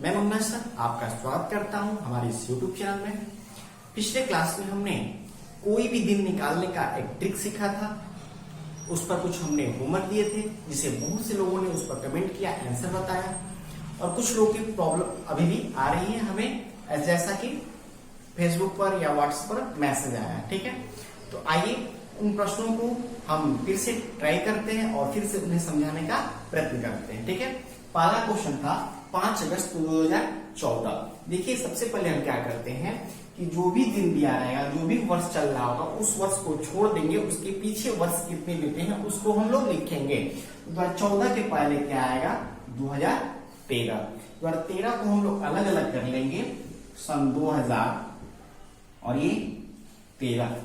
मैं मुन्ना सर आपका स्वागत करता हूं हमारे इस YouTube चैनल में। पिछले क्लास में हमने कोई भी दिन निकालने का एक ट्रिक सीखा था। उस पर कुछ हमने होमवर्क दिए थे, जिसे बहुत से लोगों ने उस पर कमेंट किया, आंसर बताया, और कुछ लोगों की प्रॉब्लम अभी भी आ रही है हमें, जैसा कि फेसबुक पर या व्हाट्सएप पर मैसेज आया। ठीक है, तो आइए उन प्रश्नों को हम फिर से ट्राई करते हैं और फिर से उन्हें समझाने का प्रयत्न करते हैं। ठीक है, पहला क्वेश्चन था 5 अगस्त 2014। देखिए, सबसे पहले हम क्या करते हैं कि जो भी दिन दिया रहेगा, जो भी वर्ष चल रहा होगा, उस वर्ष को छोड़ देंगे, उसके पीछे वर्ष कितने देते हैं उसको हम लोग लिखेंगे। 2014 के पहले क्या आएगा? 2013। 2013 को हम लोग अलग अलग कर लेंगे, सन 2000 और ये 13।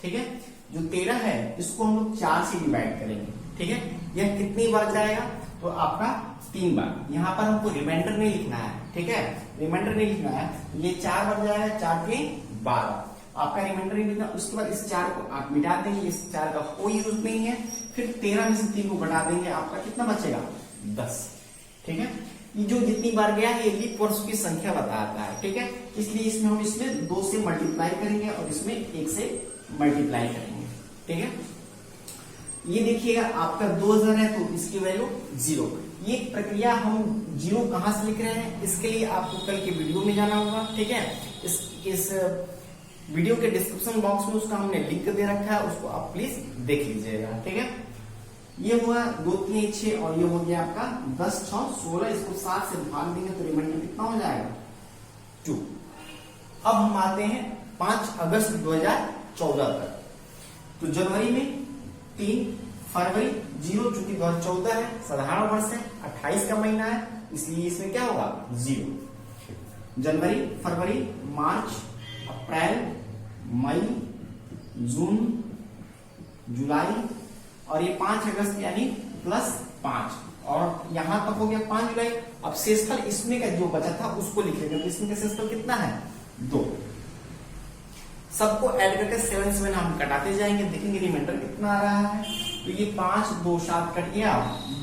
ठीक है, जो 13 है इसको हम लोग 4 से डिवाइड करेंगे। ठीक है, यह कितनी बार जाएगा? तो आपका 3 बार। यहाँ पर हमको रिमाइंडर नहीं लिखना है। ठीक है, रिमाइंडर नहीं लिखना है, ये 4 बार जाएगा, 4 के 12। आपका रिमाइंडर नहीं लिखना। उसके बाद इस 4 को आप मिटा देंगे, इस 4 का कोई यूज नहीं है। फिर 13 में से 3 को घटा देंगे, आपका कितना बचेगा? 10। ठीक है, ये जो जितनी बार गया है ये लीप वर्ष की संख्या बताता है। ठीक है, इसलिए इसमें हम इसमें 2 से मल्टीप्लाई करेंगे और इसमें 1 से मल्टीप्लाई करेंगे। ठीक है, ये देखिएगा आपका 2000 है तो इसकी वैल्यू 0। ये प्रक्रिया हम 0 कहां से लिख रहे हैं, इसके लिए आपको कल के वीडियो में जाना होगा। ठीक है, इस वीडियो के डिस्क्रिप्शन बॉक्स में उसका हमने लिंक दे रखा है, उसको आप प्लीज देख लीजिएगा। ठीक है, ये हुआ 2 3 6 और ये हो गया आपका 10 6 16। इसको 7 से भाग देंगे तो रिमाइंडर कितना हो जाएगा? 2। अब हम आते हैं 5 अगस्त 2014 तक। तो जनवरी में 3, फरवरी 0, चूंकि 2014 है, साधारण वर्ष है, 28 का महीना है, इसलिए इसमें क्या होगा? 0। जनवरी, फरवरी, मार्च, अप्रैल, मई, जून, जुलाई और ये 5 अगस्त यानी +5, और यहां तक हो गया 5 जुलाई। अब शेषफल इसमें का जो बचा था उसको लिख लेंगे। तो इसमें का शेषफल कितना है? 2। सबको ऐड करके 7 से हम कटाते जाएंगे, देखेंगे रिमाइंडर कितना आ रहा है। तो ये 5 2 7 कट गया,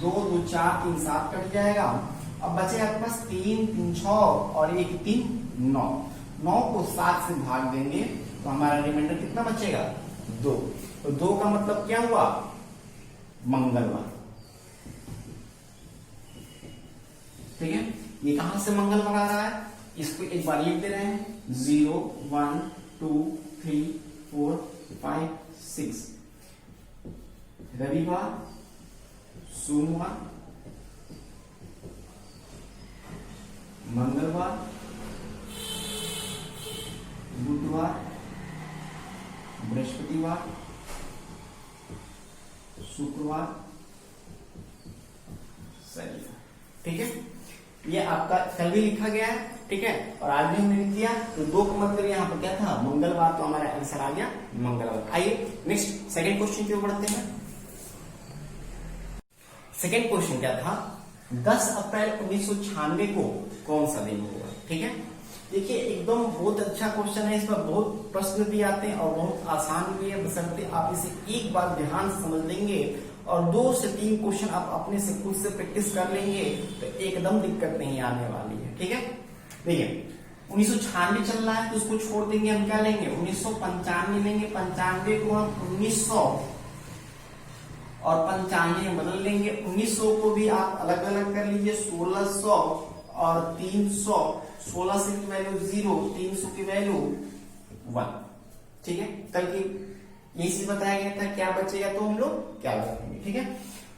2 2 4 3 7 कट जाएगा। अब बचे आपके पास 3 3 6 और 1 3 9। 9 को 7 से भाग देंगे तो हमारा रिमाइंडर कितना बचेगा? 2। तो 2 का मतलब क्या हुआ? मंगलवार। ठीक है, ये कहां से मंगलवार आ रहा है? इसको एक बार लिख दे रहे हैं, 0 1 2 3 4 5 6। रविवार, सोमवार, मंगलवार, बुधवार, बृहस्पतिवार, शुक्रवार, शनिवार। ठीक है, ये आपका कल भी लिखा गया है। ठीक है, और आज भी हमने लिख दिया। तो 2 का मतलब यहाँ पर क्या था? मंगलवार। तो हमारा आंसर आ गया मंगलवार। आइए नेक्स्ट सेकंड क्वेश्चन की ओर बढ़ते हैं। सेकंड क्वेश्चन क्या था? 10 अप्रैल 1996 को कौन सा दिन होगा? ठीक है, देखिए एकदम बहुत अच्छा क्वेश्चन है। इसमें बहुत प्रश्न भी आते हैं और बहुत आसान भी है, बशर्ते आप इसे एक बार ध्यान से समझ लेंगे और 2 से 3 क्वेश्चन आप अपने से खुद से प्रैक्टिस कर लेंगे तो एकदम दिक्कत नहीं आने वाली है। ठीक है, देखिए 1996 चल रहा है तो उसको छोड़ देंगे, हम क्या लेंगे? 1995 लेंगे। 95 को हम 1900 और 95 में बदल लेंगे। 1900 को भी आप अलग अलग कर लीजिए, 1600 और 300। 1600 की वैल्यू 0, 300 की वैल्यू 1। ठीक है, कल की यही चीज बताया गया था। क्या बचेगा तो हम लोग क्या लगाएंगे? ठीक है,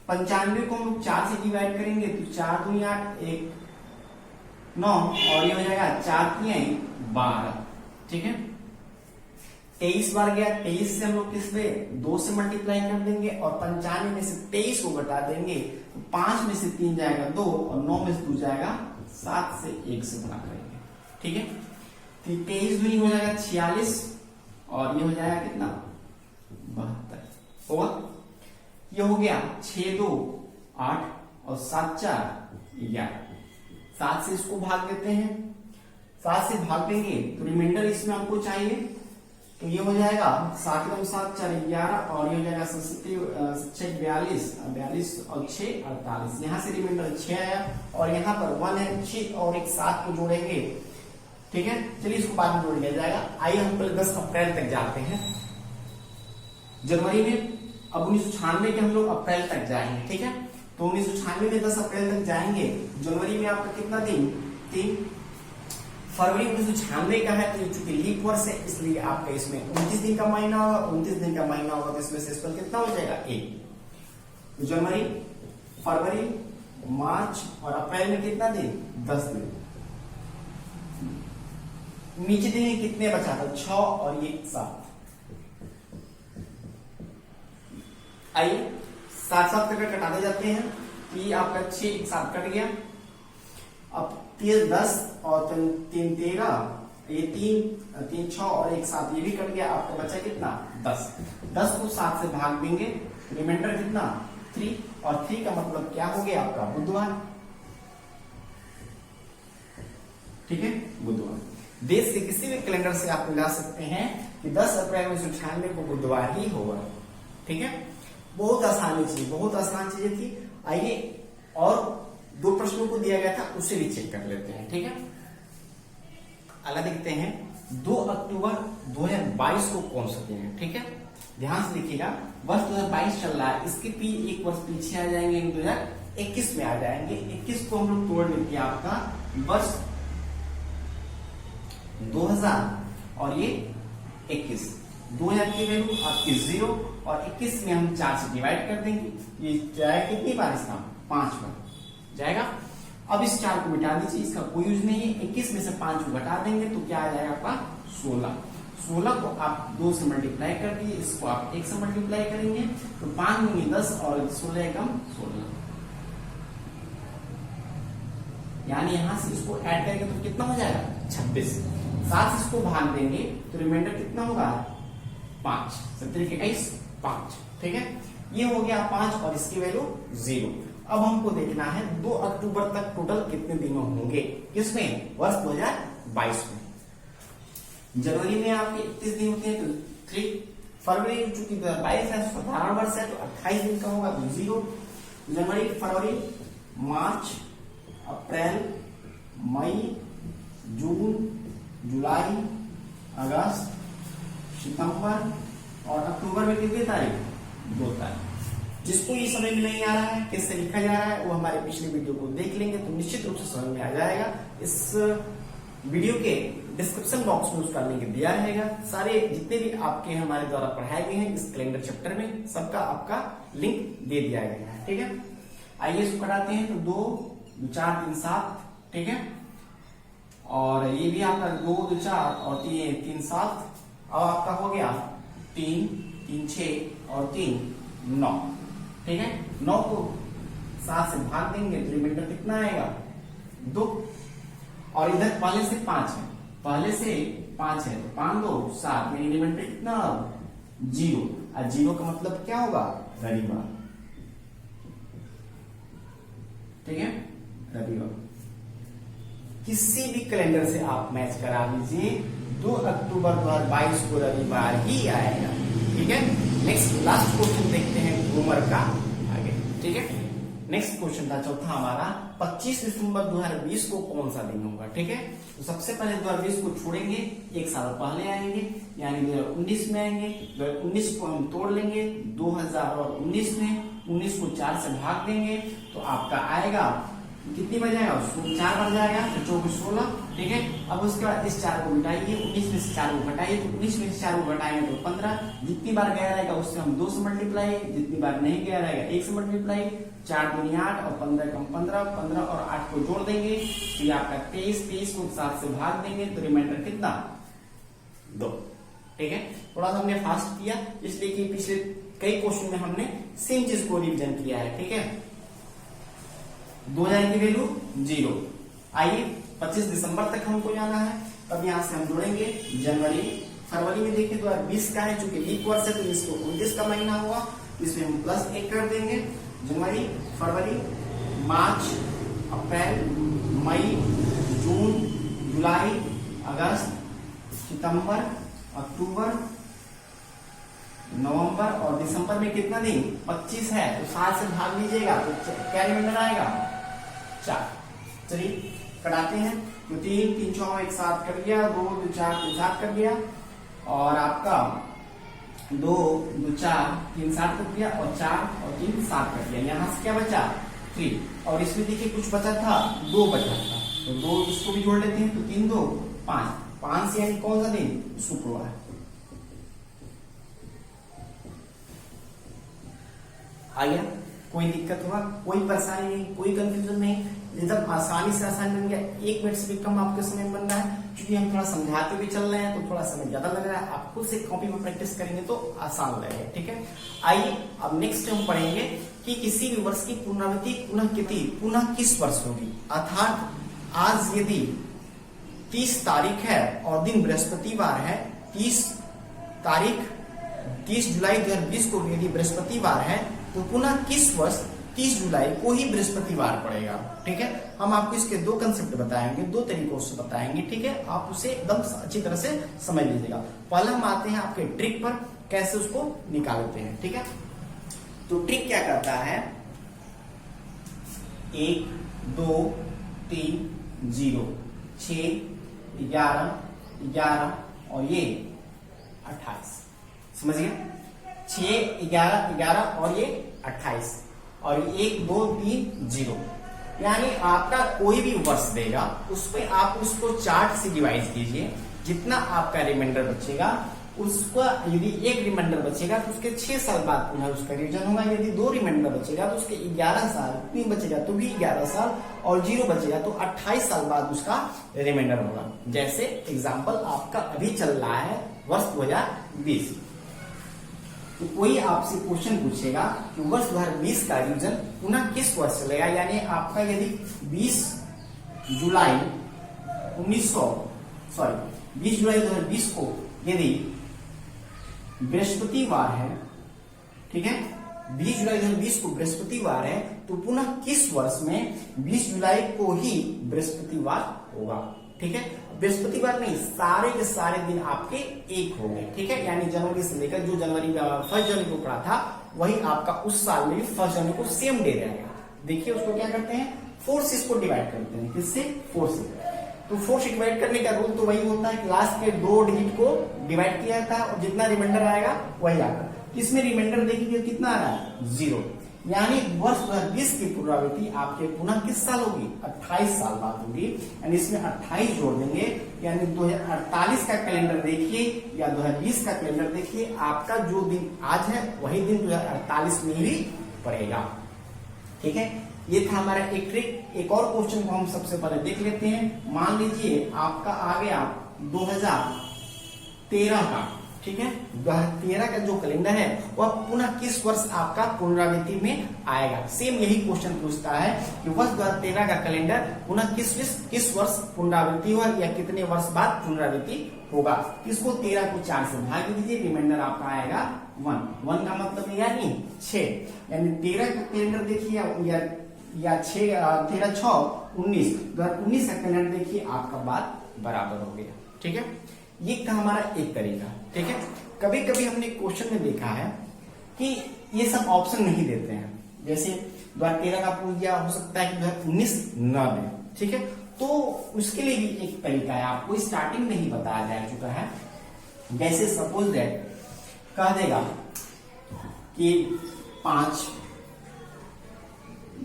95 को हम लोग 4 से डिवाइड करेंगे तो 4 दूनी 8, 1 9 और ये हो जाएगा 4 3 12। ठीक है, 23 बार गया, 23 से हम लोग किस पे? 2 से मल्टीप्लाई कर देंगे और 95 में से 23 को घटा देंगे तो 5 में से 3 जाएगा 2 और 9 में से 2 जाएगा 7 से 1 से गुणा करेंगे। ठीक है, तो 23 दूनी हो जाएगा 46 और ये हो जाएगा कितना? 72 होगा। ये हो गया 6 2 8 और 7 4 11। 7 से इसको भाग देते हैं, 7 से भाग देंगे तो रिमाइंडर इसमें हमको चाहिए तो ये हो जाएगा 7 × 7 4 11 और ये हो जाएगा 6 42 42 और 6 48। यहाँ से रिमाइंडर 6 आया और यहाँ पर 1 है, 6 और एक 7 को जोड़ेंगे, ठीक है। चलिए इसको बाद में जोड़ लिया जाएगा। आइए हम पहले 10 अप्रैल तक जाते हैं। जनवरी में अब 1996 के हम लोग अप्रैल तक जाएंगे, ठीक है। तो 1996 में 10 अप्रैल तक जाएंगे। जनवरी में आपका कितना दिन? 3। फरवरी 1996 का है, तो चूंकि लीप वर्ष है इसलिए आपका इसमें 29 दिन का महीना होगा। 29 दिन का महीना होगा तो इसमें से कितना हो जाएगा? 1। जनवरी, फरवरी, मार्च और अप्रैल में कितना दिन? 10 दिन। नीचे दिन कितने बचा था? 6 और ये 7। आइए 7 तक कटाते जाते हैं। तो ये आपका 6 एक साथ कट गया। अब 3 10 और 3 13, ये 3 6 और एक 7 ये भी कट गया। आपका बचा कितना? 10। 10 को 7 से भाग देंगे, रिमाइंडर कितना? 3। और 3 का मतलब क्या हो गया आपका? बुधवार, ठीक है, बुधवार। देश के किसी भी कैलेंडर से आप मिला सकते हैं कि 10 अप्रैल 1996 को बुधवार ही होगा, ठीक है। बहुत आसानी चीज, बहुत आसान चीजें थी। आइए और 2 प्रश्नों को दिया गया था, उसे भी चेक कर लेते हैं, ठीक है। अगला देखते हैं 2 अक्टूबर 2022 को कौन सा दिन है, ठीक है। ध्यान से देखिएगा, वर्ष 2022 चल रहा है, इसके भी एक वर्ष पीछे आ जाएंगे, 2021 में आ जाएंगे। 21 को हम लोग तोड़ लेते हैं, आपका वर्ष 2000 और ये 21। 2000 की वैल्यू आपकी 0 और 21 में हम 4 से डिवाइड कर देंगे। ये जाएगा कितनी बार? इसका 5 बार जाएगा। अब इस 4 को मिटा दीजिए, इसका कोई यूज नहीं है। 21 में से 5 को घटा देंगे तो क्या आ जाएगा आपका? 16। 16 को आप 2 से मल्टीप्लाई कर दिए, इसको आप 1 से मल्टीप्लाई करेंगे तो 5 दूनी 10 और 16 एकम 16, यानी यहां से इसको ऐड करेंगे तो कितना हो जाएगा? 26। 7 से इसको भाग देंगे तो रिमाइंडर कितना होगा? 5। 7 के 21 5, ठीक है। ये हो गया 5 और इसकी वैल्यू 0। अब हमको देखना है 2 अक्टूबर तक टोटल कितने दिन होंगे, किसमें? वर्ष 2022 में। जनवरी में आपके 31 दिन होते हैं तो 3। फरवरी चूंकि 22 है, साधारण वर्ष है तो 28 दिन का होगा तो 0। जनवरी, फरवरी, मार्च, अप्रैल, मई, जून, जुलाई, अगस्त, सितंबर और अक्टूबर में कितनी तारीख? 2 तारीख। जिसको ये समझ में नहीं आ रहा है कैसे लिखा जा रहा है, वो हमारे पिछले वीडियो को देख लेंगे तो निश्चित रूप से समझ में आ जाएगा। इस वीडियो के डिस्क्रिप्शन बॉक्स में उसका लिंक दिया रहेगा। सारे जितने भी आपके हमारे द्वारा पढ़ाए गए हैं इस कैलेंडर चैप्टर में, सबका आपका लिंक दे दिया गया है, ठीक है। आइए इसको कराते हैं। तो 2 2 4 3 7, ठीक है। और ये भी आपका 2 2 4 और 3 7। अब आपका हो गया 3 3 6 और 3 9, ठीक है। 9 को 7 से भाग देंगे तो रिमाइंडर कितना आएगा? 2। और इधर पहले से 5 है, पहले से 5 है तो 5 2 7, यानी रिमाइंडर कितना? 0। और 0 का मतलब क्या होगा? रविवार, ठीक है, रविवार। किसी भी कैलेंडर से आप मैच करा लीजिए, 2 अक्टूबर 2022 को रविवार ही आएगा, ठीक है। नेक्स्ट लास्ट क्वेश्चन देखते हैं घूमर का आगे, ठीक है। नेक्स्ट क्वेश्चन था चौथा हमारा, 25 दिसंबर 2020 को कौन सा दिन होगा, ठीक है। तो सबसे पहले 2020 को छोड़ेंगे, एक साल पहले आएंगे, यानी 2019 में आएंगे। 2019 को हम तोड़ लेंगे 2019 में, 19 को 4 से भाग देंगे तो आपका आएगा कितनी बन जाएगा? 4 बन जाएगा तो 4 16, ठीक है। अब उसके बाद इस 4 को मिटाइए, 19 में से 4 को घटाइए तो 19 में से 4 को घटाएंगे तो 15। जितनी बार गया रहेगा उससे हम 2 से मल्टीप्लाई, जितनी बार नहीं गया रहेगा 1 से मल्टीप्लाई। 4 दूनी 8 और 15 कम 15, 15 और 8 को जोड़ देंगे तो ये आपका 23। 23 को 7 से भाग देंगे तो रिमाइंडर कितना? 2, ठीक है। थोड़ा सा हमने फास्ट किया इसलिए कि पिछले कई क्वेश्चन में हमने सेम चीज को रिविजन किया है, ठीक है। 2000 की वैल्यू 0। आइए 25 दिसंबर तक हमको जाना है, तब यहां से हम जोड़ेंगे जनवरी। फरवरी में देखिए 2020 का है, चूंकि लीप वर्ष है तो इसको 29 का महीना हुआ, इसमें हम +1 कर देंगे। जनवरी, फरवरी, मार्च, अप्रैल, मई, जून, जुलाई, अगस्त, सितंबर, अक्टूबर, नवंबर, और दिसंबर में कितना दिन 25 है, तो 7 से भाग लीजिएगा तो क्या रिमाइंडर आएगा 4। चलिए कटाते हैं, तो 3 3 6 एक साथ कर दिया, 2 2 4 2 7 कर दिया, और आपका 2 2 4 3 7 कर दिया, और 4 और 3 7 कर दिया। यहाँ से क्या बचा 3, और इसमें देखिए कुछ बचा था 2 बचा था, तो 2 इसको भी जोड़ लेते हैं, तो 3 2 5, 5 से यानी कौन सा दिन शुक्रवार। आ गया, कोई दिक्कत हुआ, कोई परेशानी नहीं, कोई कंफ्यूजन नहीं, एकदम आसानी से आसान बन गया। 1 मिनट से भी कम आपके समय बन रहा है, क्योंकि हम थोड़ा समझाते भी चल रहे हैं तो थोड़ा समय ज्यादा लग रहा है। आप खुद से कॉपी में प्रैक्टिस करेंगे तो आसान लगेगा। ठीक है, आइए अब नेक्स्ट हम पढ़ेंगे कि किसी भी वर्ष की पुनरावृत्ति पुनः किस वर्ष होगी। अर्थात आज यदि 30 तारीख है और दिन बृहस्पतिवार है, 30 जुलाई 2020 को यदि बृहस्पतिवार है तो पुनः किस वर्ष 30 जुलाई को ही बृहस्पतिवार पड़ेगा। ठीक है, हम आपको इसके 2 कंसेप्ट बताएंगे, 2 तरीकों से बताएंगे। ठीक है, आप उसे एकदम अच्छी तरह से समझ लीजिएगा। पहले हम आते हैं आपके ट्रिक पर, कैसे उसको निकालते हैं। ठीक है, तो ट्रिक क्या करता है, 1 2 3 0 6 11 11 और ये 28, समझिए 6 11 11 और ये 28, और 1 2 3 0, यानी आपका कोई भी वर्ष देगा उस पे आप उसको 4 से डिवाइड कीजिए, जितना आपका रिमाइंडर बचेगा उसका, यदि 1 रिमाइंडर बचेगा तो उसके 6 साल बाद पुनः उसका रिवीजन होगा, यदि 2 रिमाइंडर बचेगा तो उसके 11 साल, 3 बचेगा तो भी 11 साल, और 0 बचेगा तो 28 साल बाद उसका रिमाइंडर होगा। जैसे एग्जाम्पल आपका अभी चल रहा है वर्ष 2020, तो कोई आपसे क्वेश्चन पूछेगा कि वर्ष 2020 का रिवीजन पुनः किस वर्ष चलेगा, यानी आपका यदि 20 जुलाई 2020 को यदि बृहस्पतिवार है, ठीक है, 20 जुलाई 2020 को बृहस्पतिवार है, तो पुनः किस वर्ष में 20 जुलाई को ही बृहस्पतिवार होगा। ठीक है, बृहस्पतिवार नहीं, सारे के सारे दिन आपके एक हो गए। ठीक है, यानी जनवरी से लेकर जो जनवरी 1 जनवरी को पड़ा था वही आपका उस साल में 1 जनवरी को सेम डे रहेगा। देखिए उसको क्या करते हैं, 4 से इसको डिवाइड करते हैं, किससे 4 से, तो 4 से डिवाइड करने का रूल तो वही होता है कि लास्ट के 2 डिजिट को डिवाइड किया था और जितना रिमाइंडर आएगा वही आएगा। इसमें रिमाइंडर देखिए कितना आ रहा है 0, यानी वर्ष 2020 की पुनरावृत्ति आपके पुनः किस साल होगी 28 साल बाद होगी, यानी इसमें 28 जोड़ देंगे, यानी 2048 का कैलेंडर देखिए या 2020 का कैलेंडर देखिए, आपका जो दिन आज है वही दिन 2048 में ही पड़ेगा। ठीक है, ये था हमारा एक ट्रिक। एक और क्वेश्चन को हम सबसे पहले देख लेते हैं। मान लीजिए आपका आ गया 2013 का, ठीक है, 2013 का जो कैलेंडर है वह पुनः किस वर्ष आपका पुनरावृत्ति में आएगा। सेम यही क्वेश्चन पूछता है कि वर्ष 2013 का कैलेंडर पुनः किस वर्ष पुनरावृत्ति हुआ या कितने वर्ष बाद पुनरावृत्ति होगा। इसको 13 को 4 से भाग दीजिए, रिमाइंडर आपका आएगा 1 का मतलब यानी 6, यानी 13 का कैलेंडर देखिए या 13 6 19, 2019 का कैलेंडर देखिए, आपका बात बराबर हो गया। ठीक है, ये था हमारा एक तरीका। ठीक है, कभी कभी हमने क्वेश्चन में देखा है कि ये सब ऑप्शन नहीं देते हैं, जैसे 2013 का पूछ दिया, हो सकता है कि 2019 न दे। ठीक है, तो उसके लिए भी एक तरीका है, आपको स्टार्टिंग में ही बताया जा चुका है। जैसे सपोज दैट कह देगा कि 5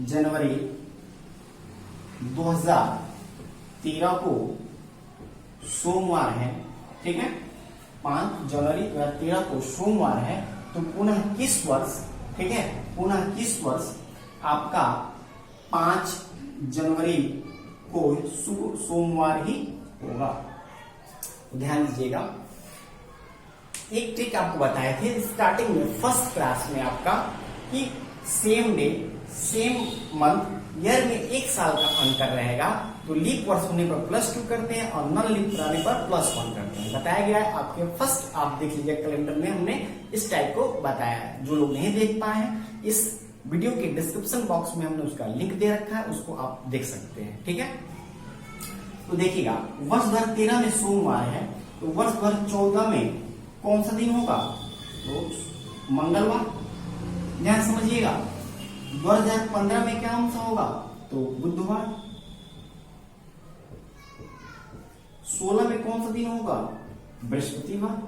जनवरी 2013 को सोमवार है। ठीक है, 5 जनवरी 2013 को सोमवार है, तो पुनः किस वर्ष, ठीक है, पुनः किस वर्ष आपका 5 जनवरी को सोमवार ही होगा। ध्यान दीजिएगा, एक ट्रिक आपको बताए थे स्टार्टिंग में फर्स्ट क्लास में आपका कि same day same month year में 1 साल का अंतर रहेगा, तो लीप वर्ष होने पर +2 करते हैं और नॉन लीप रहने पर +1 करते हैं। बताया गया है आपके फर्स्ट, आप देख लीजिए कैलेंडर में हमने इस टाइप को बताया है। जो लोग नहीं देख पाए हैं, इस वीडियो के डिस्क्रिप्शन बॉक्स में हमने उसका लिंक दे रखा है, उसको आप देख सकते हैं। ठीक है, तो देखिएगा वर्ष 2013 में सोमवार है, तो वर्ष 2014 में कौन सा दिन होगा, तो मंगलवार। ध्यान समझिएगा, 2015 में क्या अंश होगा, तो बुधवार। 16 में कौन सा दिन होगा, बृहस्पतिवार।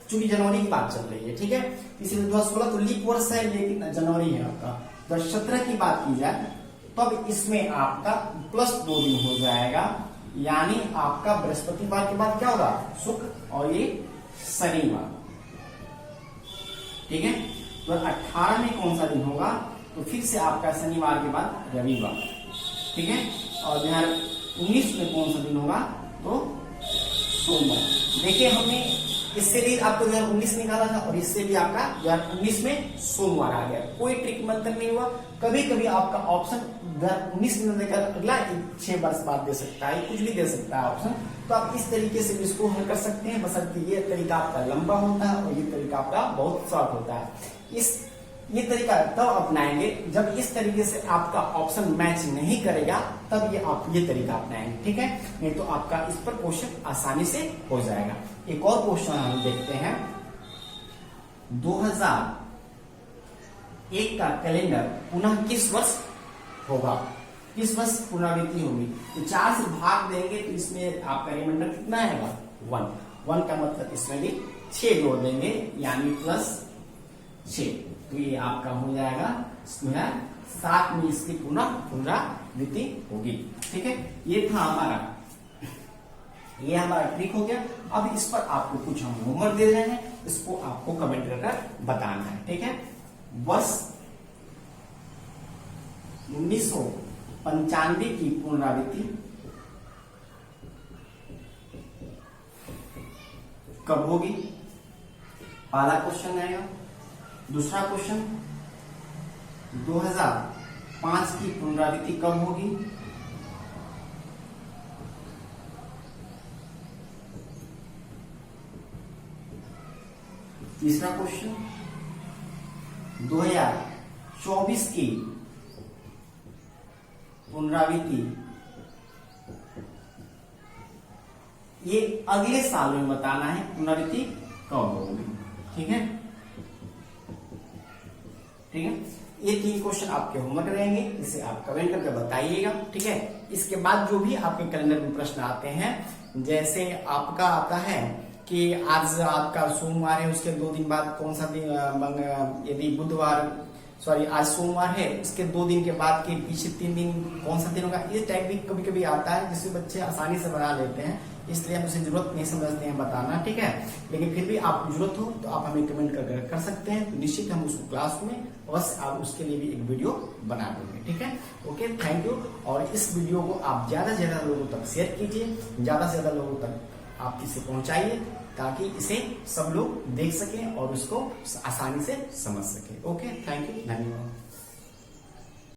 चूंकि जनवरी की बात चल रही है, ठीक है, इसलिए 2016 तो लीप वर्ष है, लेकिन जनवरी है आपका। 2017 की बात की जाए तब इसमें आपका +2 दिन हो जाएगा, यानी आपका बृहस्पतिवार के बाद क्या होगा, शुक्र, और ये शनिवार। ठीक है, तो 18 में कौन सा दिन होगा, तो फिर से आपका शनिवार के बाद रविवार। ठीक है, और 2019 में कौन सा दिन होगा, तो सोमवार। देखिए हमने इससे भी आपको 2019 निकाला था और इससे भी आपका 2019 में सोमवार आ गया। कोई ट्रिक मंत्र नहीं हुआ। कभी कभी आपका ऑप्शन 2019 में देकर अगला 6 वर्ष बाद दे सकता है, कुछ भी दे सकता है ऑप्शन। तो आप इस तरीके से इसको हल कर सकते हैं, बशर्ते ये तरीका आपका लंबा होता है और ये तरीका आपका बहुत शॉर्ट होता है। ये तरीका तब अपनाएंगे जब इस तरीके से आपका ऑप्शन मैच नहीं करेगा, तब आप ये तरीका अपनाएंगे। ठीक है, नहीं तो आपका इस पर क्वेश्चन आसानी से हो जाएगा। एक और क्वेश्चन हम देखते हैं। 2001 का कैलेंडर पुनः किस वर्ष होगा, किस वर्ष पुनरावृत्ति होगी। तो 4 से भाग देंगे तो इसमें आपका रिमाइंडर कितना आएगा, 1 का मतलब इसमें भी 6 जोड़ देंगे, यानी +6। तो ये आपका हो जाएगा 7 में इसकी पुनरावृत्ति होगी। ठीक है, ये था हमारा ट्रिक हो गया। अब इस पर आपको कुछ हम होमवर्क दे रहे हैं, इसको आपको कमेंट कर बताना है। ठीक है, वर्ष 1995 की पुनरावृत्ति कब होगी, पहला क्वेश्चन आएगा। दूसरा क्वेश्चन, 2005 की पुनरावृत्ति कब होगी। तीसरा क्वेश्चन, 2024 की पुनरावृत्ति ये अगले साल में बताना है पुनरावृत्ति कब होगी। ठीक है, ठीक है, ये 3 क्वेश्चन आपके होमवर्क रहेंगे, इसे आप कमेंट करके बताइएगा। ठीक है, इसके बाद जो भी आपके कैलेंडर में प्रश्न आते हैं, जैसे आपका आता है कि आज आपका सोमवार है, उसके 2 दिन बाद कौन सा दिन, यदि आज सोमवार है, उसके 2 दिन के बाद के पीछे 3 दिन कौन सा दिन होगा। ये टाइप भी कभी कभी आता है जिससे बच्चे आसानी से बना लेते हैं, इसलिए हम उसे जरूरत नहीं समझते हैं बताना। ठीक है, लेकिन फिर भी आपको जरूरत हो तो आप हमें कमेंट कर सकते हैं, तो निश्चित हम उसको क्लास में बस आप उसके लिए भी एक वीडियो बना देंगे। ठीक है, ओके, थैंक यू। और इस वीडियो को आप ज्यादा से ज्यादा लोगों तक शेयर कीजिए, ज्यादा से ज्यादा लोगों तक आप इसे पहुंचाइए, ताकि इसे सब लोग देख सकें और उसको आसानी से समझ सके। ओके, थैंक यू, धन्यवाद।